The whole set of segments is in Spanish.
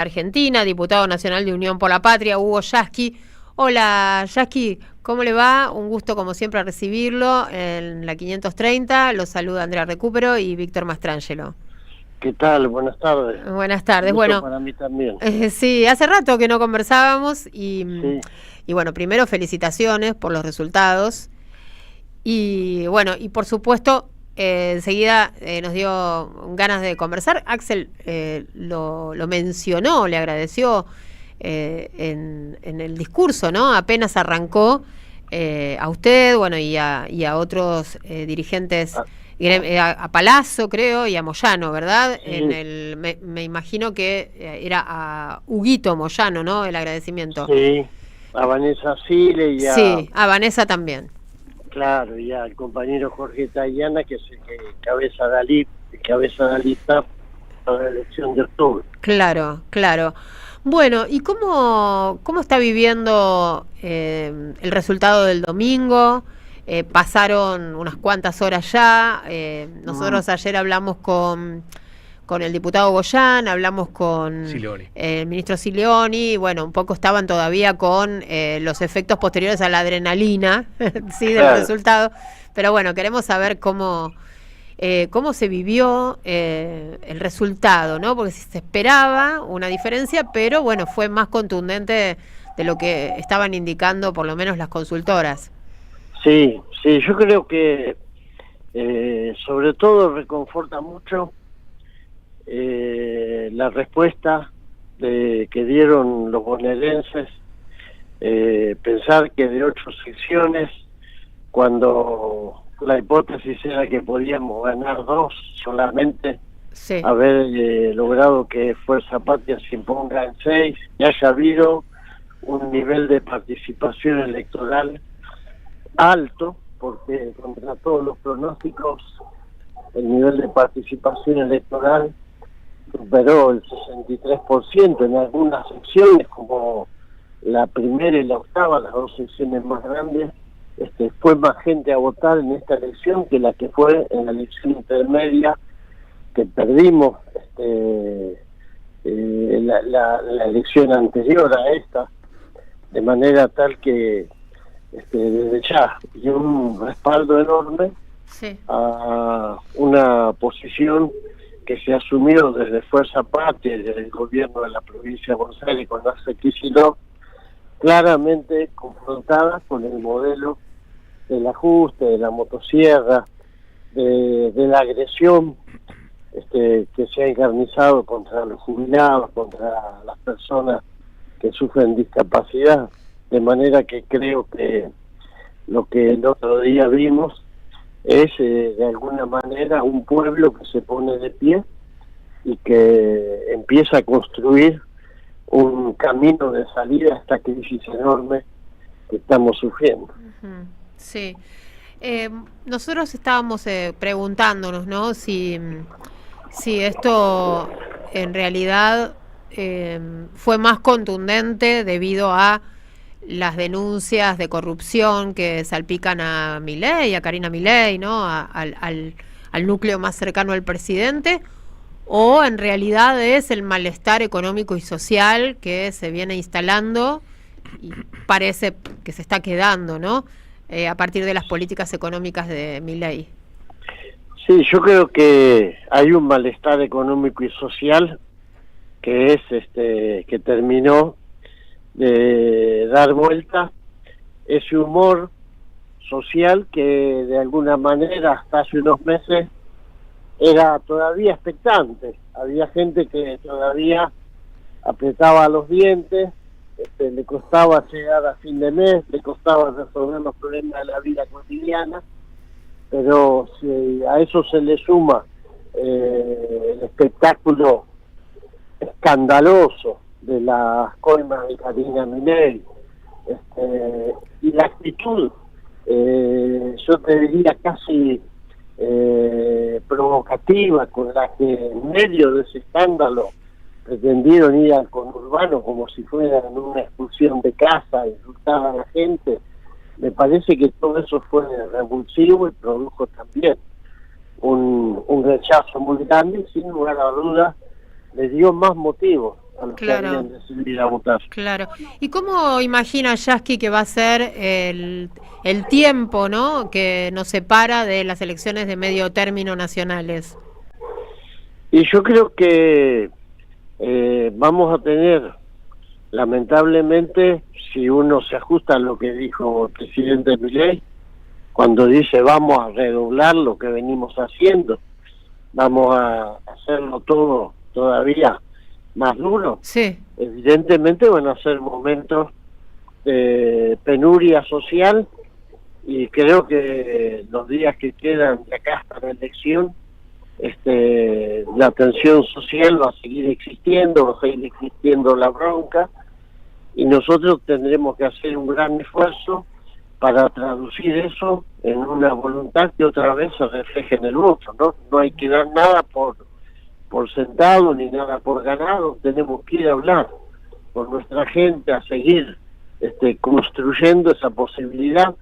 Argentina, diputado nacional de Unión por la Patria, Hugo Yasky. Hola Yasky, ¿cómo le va? Un gusto como siempre recibirlo en la 530. Los saluda Andrea Recupero y Víctor Mastrangelo. ¿Qué tal? Buenas tardes. Buenas tardes. Gusto Bueno, para mí también. Sí, hace rato que no conversábamos Sí. y bueno, primero felicitaciones por los resultados y bueno, y por supuesto enseguida nos dio ganas de conversar. Axel lo mencionó, le agradeció en el discurso, ¿no? Apenas arrancó a usted, bueno, y a otros dirigentes, a Palazzo, creo, y a Moyano, ¿verdad? Sí. Me imagino que era a Huguito Moyano, ¿no? El agradecimiento. Sí, a Vanessa Sile y Sí, a Vanessa también. Claro, y al compañero Jorge Tayana, que es el que cabeza la lista para la elección de octubre. Claro, claro. Bueno, ¿y cómo está viviendo el resultado del domingo? Pasaron unas cuantas horas ya. Nosotros ayer hablamos con el diputado Goyán, hablamos con el ministro Silioni, y bueno, un poco estaban todavía con los efectos posteriores a la adrenalina, sí, del resultado. Pero bueno, queremos saber cómo se vivió el resultado, ¿no? Porque se esperaba una diferencia, pero bueno, fue más contundente de lo que estaban indicando por lo menos las consultoras. Sí, yo creo que sobre todo reconforta mucho la respuesta que dieron los bonaerenses, pensar que de 8 secciones, cuando la hipótesis era que podíamos ganar 2 solamente, sí, haber logrado que Fuerza Patria se imponga en 6, y haya habido un nivel de participación electoral alto, porque contra todos los pronósticos el nivel de participación electoral superó el 63% en algunas secciones, como la primera y la octava, las 2 secciones más grandes. Fue más gente a votar en esta elección que la que fue en la elección intermedia, que perdimos la elección anterior a esta, de manera tal que desde ya dio un respaldo enorme a una posición que se asumió desde Fuerza Patria y desde el gobierno de la provincia de Buenos Aires con Axel Kicillof, claramente confrontada con el modelo del ajuste, de la motosierra, de la agresión que se ha encarnizado contra los jubilados, contra las personas que sufren discapacidad, de manera que creo que lo que el otro día vimos es de alguna manera un pueblo que se pone de pie y que empieza a construir un camino de salida a esta crisis enorme que estamos sufriendo. Sí. Nosotros estábamos preguntándonos, ¿no? Si esto en realidad fue más contundente debido a las denuncias de corrupción que salpican a Milei, a Karina Milei, ¿no? Al núcleo más cercano al presidente, o en realidad es el malestar económico y social que se viene instalando y parece que se está quedando, ¿no? A partir de las políticas económicas de Milei. Sí, yo creo que hay un malestar económico y social que es que terminó de dar vuelta ese humor social que de alguna manera hasta hace unos meses era todavía expectante. Había gente que todavía apretaba los dientes, le costaba llegar a fin de mes, le costaba resolver los problemas de la vida cotidiana, pero si a eso se le suma el espectáculo escandaloso de las coimas de Karina Milei y la actitud, yo te diría casi provocativa, con la que en medio de ese escándalo pretendieron ir al conurbano como si fuera una expulsión de casa, insultar a la gente. Me parece que todo eso fue revulsivo y produjo también un rechazo muy grande, sin lugar a dudas le dio más motivos a los que habían decidido ir a votar. Claro. ¿Y cómo imagina Yasky que va a ser el tiempo, ¿no?, que nos separa de las elecciones de medio término nacionales? Y yo creo que vamos a tener, lamentablemente, si uno se ajusta a lo que dijo el presidente Milei, cuando dice vamos a redoblar lo que venimos haciendo, vamos a hacerlo todo todavía más duro. Sí. Evidentemente van a ser momentos de penuria social, y creo que los días que quedan de acá hasta la elección, la tensión social va a seguir existiendo, va a seguir existiendo la bronca, y nosotros tendremos que hacer un gran esfuerzo para traducir eso en una voluntad que otra vez se refleje en el voto, ¿no? No hay que dar nada por sentado ni nada por ganado, tenemos que ir a hablar con nuestra gente, a seguir construyendo esa posibilidad,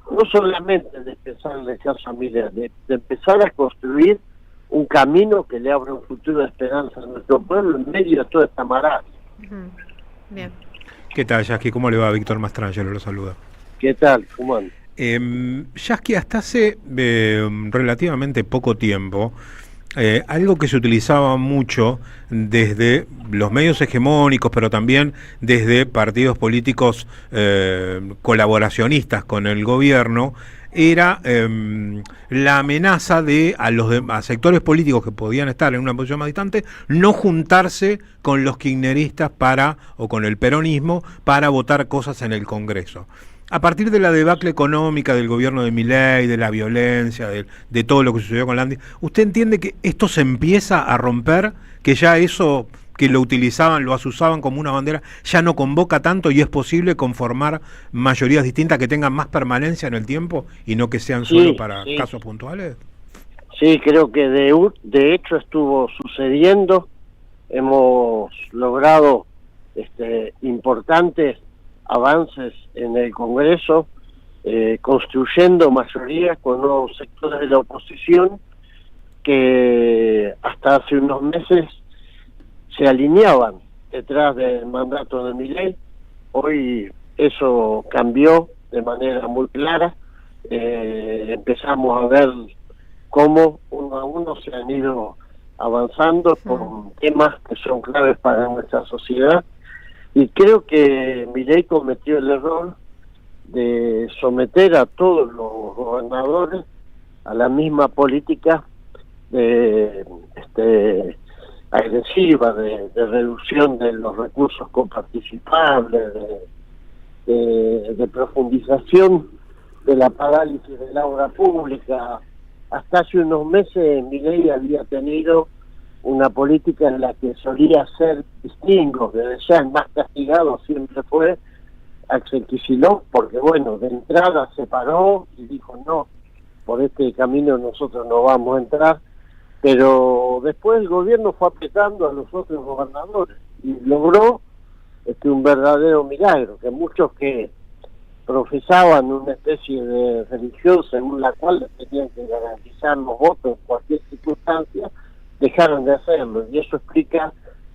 no solamente de empezar en el caso familiar, de empezar a construir un camino que le abra un futuro de esperanza a nuestro pueblo en medio de toda esta marasmo. Bien. ¿Qué tal, Yasky? ¿Cómo le va? Víctor Mastrangelo lo saluda. ¿Qué tal? ¿Cómo anda? Yasky, hasta hace relativamente poco tiempo, algo que se utilizaba mucho desde los medios hegemónicos, pero también desde partidos políticos colaboracionistas con el gobierno, era la amenaza de a sectores políticos que podían estar en una posición más distante, no juntarse con los kirchneristas o con el peronismo para votar cosas en el Congreso. A partir de la debacle económica del gobierno de Milei, de la violencia, de todo lo que sucedió con Landi, ¿usted entiende que esto se empieza a romper, que ya eso que lo usaban como una bandera, ya no convoca tanto y es posible conformar mayorías distintas que tengan más permanencia en el tiempo y no que sean solo para casos puntuales? Sí, creo que de hecho estuvo sucediendo. Hemos logrado importantes avances en el Congreso, construyendo mayorías con nuevos sectores de la oposición que hasta hace unos meses se alineaban detrás del mandato de Milei. Hoy eso cambió de manera muy clara. Empezamos a ver cómo uno a uno se han ido avanzando con temas que son claves para nuestra sociedad, y creo que Milei cometió el error de someter a todos los gobernadores a la misma política agresiva de reducción de los recursos coparticipables, de profundización de la parálisis de la obra pública. Hasta hace unos meses Milei había tenido una política en la que solía ser distingo, que ya el más castigado siempre fue Axel Kicillof, porque bueno, de entrada se paró y dijo no, por este camino nosotros no vamos a entrar, pero después el gobierno fue apretando a los otros gobernadores y logró un verdadero milagro, que muchos que profesaban una especie de religión según la cual les tenían que garantizar los votos en cualquier circunstancia, dejaron de hacerlo, y eso explica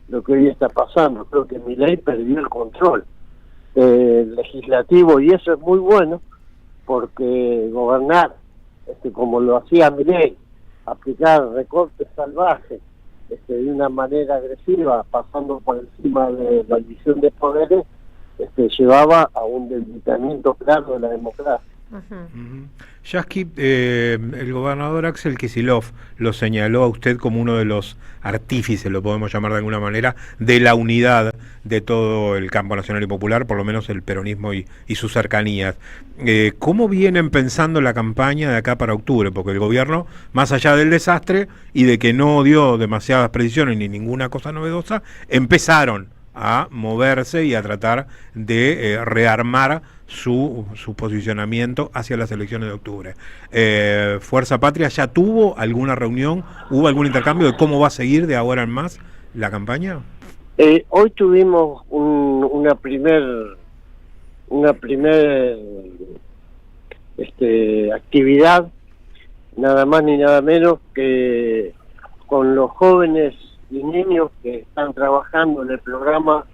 lo que hoy está pasando. Creo que Milei perdió el control legislativo, y eso es muy bueno, porque gobernar como lo hacía Milei, aplicar recortes salvajes de una manera agresiva, pasando por encima de la división de poderes, llevaba a un debilitamiento claro de la democracia. Yasky, el gobernador Axel Kicillof lo señaló a usted como uno de los artífices, lo podemos llamar de alguna manera, de la unidad de todo el campo nacional y popular, por lo menos el peronismo y sus cercanías. ¿Cómo vienen pensando la campaña de acá para octubre? Porque el gobierno, más allá del desastre y de que no dio demasiadas precisiones ni ninguna cosa novedosa, empezaron a moverse y a tratar de rearmar su posicionamiento hacia las elecciones de octubre. ¿Fuerza Patria ya tuvo alguna reunión, hubo algún intercambio de cómo va a seguir de ahora en más la campaña? Hoy tuvimos una primer actividad, nada más ni nada menos que con los jóvenes y niños que están trabajando en el programa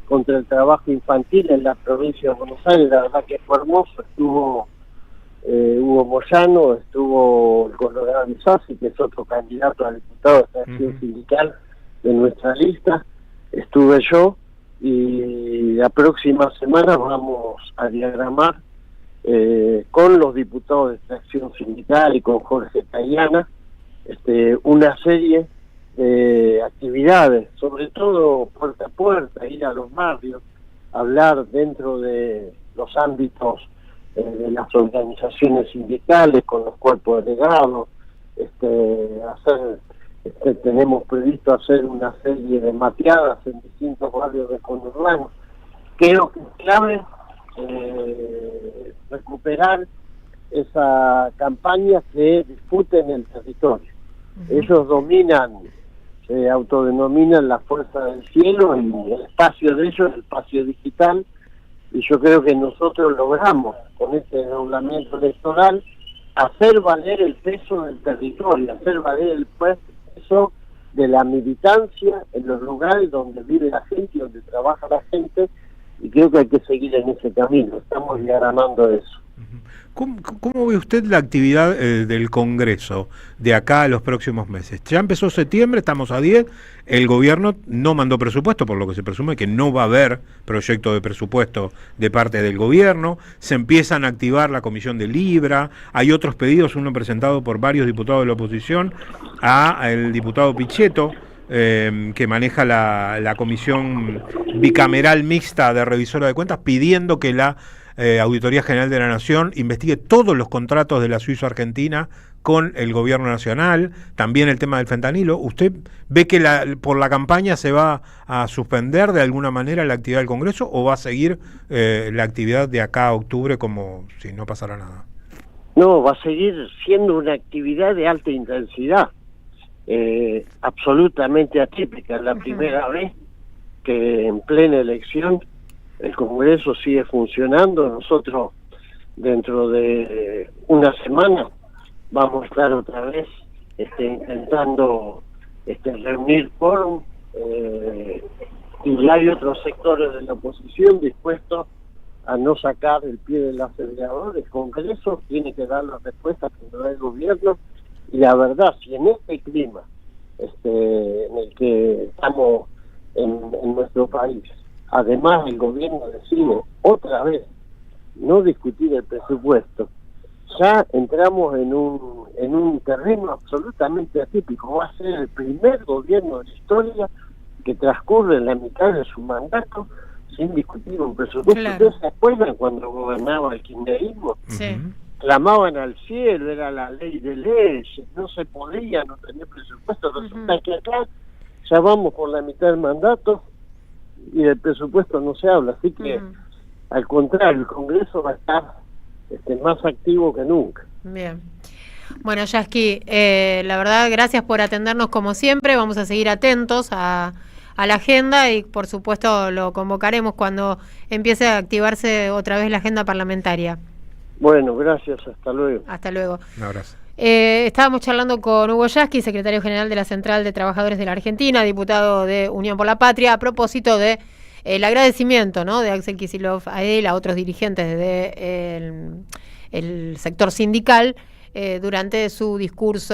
contra el trabajo infantil en la provincia de Buenos Aires. La verdad que fue hermoso. Estuvo Hugo Moyano, estuvo el Colorado Sassi, que es otro candidato a diputado de la acción sindical de nuestra lista, estuve yo, y la próxima semana vamos a diagramar con los diputados de esta acción sindical y con Jorge Cayana una serie de actividades, sobre todo puerta a puerta, ir a los barrios, hablar dentro de los ámbitos de las organizaciones sindicales, con los cuerpos delegados, tenemos previsto hacer una serie de mateadas en distintos barrios de conurbanos. Creo que es clave recuperar esa campaña que discuten el territorio. Ellos se autodenominan la fuerza del cielo, y el espacio de ellos es el espacio digital, y yo creo que nosotros logramos con este desdoblamiento electoral hacer valer el peso del territorio, hacer valer el peso de la militancia en los lugares donde vive la gente y donde trabaja la gente, y creo que hay que seguir en ese camino. Estamos diagramando eso. ¿Cómo ve usted la actividad del Congreso de acá a los próximos meses? Ya empezó septiembre, estamos a 10, el gobierno no mandó presupuesto, por lo que se presume que no va a haber proyecto de presupuesto de parte del gobierno, se empiezan a activar la comisión de Libra, hay otros pedidos, uno presentado por varios diputados de la oposición, al diputado Pichetto, que maneja la comisión bicameral mixta de revisora de cuentas, pidiendo que la Auditoría General de la Nación investigue todos los contratos de la Suizo-Argentina con el gobierno nacional, también el tema del fentanilo. ¿Usted ve que por la campaña se va a suspender de alguna manera la actividad del Congreso, o va a seguir la actividad de acá a octubre como si no pasara nada? No, va a seguir siendo una actividad de alta intensidad, absolutamente atípica. Es la primera vez que en plena elección el Congreso sigue funcionando. Nosotros dentro de una semana vamos a estar otra vez intentando reunir quórum, y hay otros sectores de la oposición dispuestos a no sacar el pie del acelerador. El Congreso tiene que dar las respuestas que da el gobierno, y la verdad, si en este clima en el que estamos en nuestro país, además el gobierno decide otra vez no discutir el presupuesto, ya entramos en un terreno absolutamente atípico. Va a ser el primer gobierno de la historia que transcurre en la mitad de su mandato sin discutir un presupuesto. Claro. ¿Ustedes se acuerdan cuando gobernaba el kirchnerismo? Sí. Clamaban al cielo, era la ley de leyes, no se podía no tener presupuesto. Resulta que acá ya vamos por la mitad del mandato y del presupuesto no se habla, así que al contrario, el Congreso va a estar más activo que nunca. Bien. Bueno, Yasky, la verdad, gracias por atendernos como siempre. Vamos a seguir atentos a la agenda, y por supuesto lo convocaremos cuando empiece a activarse otra vez la agenda parlamentaria. Bueno, gracias, hasta luego. Hasta luego. Un abrazo. Estábamos charlando con Hugo Yasky, secretario general de la Central de Trabajadores de la Argentina, diputado de Unión por la Patria, a propósito de el agradecimiento, ¿no?, de Axel Kicillof a él, a otros dirigentes del sector sindical durante su discurso.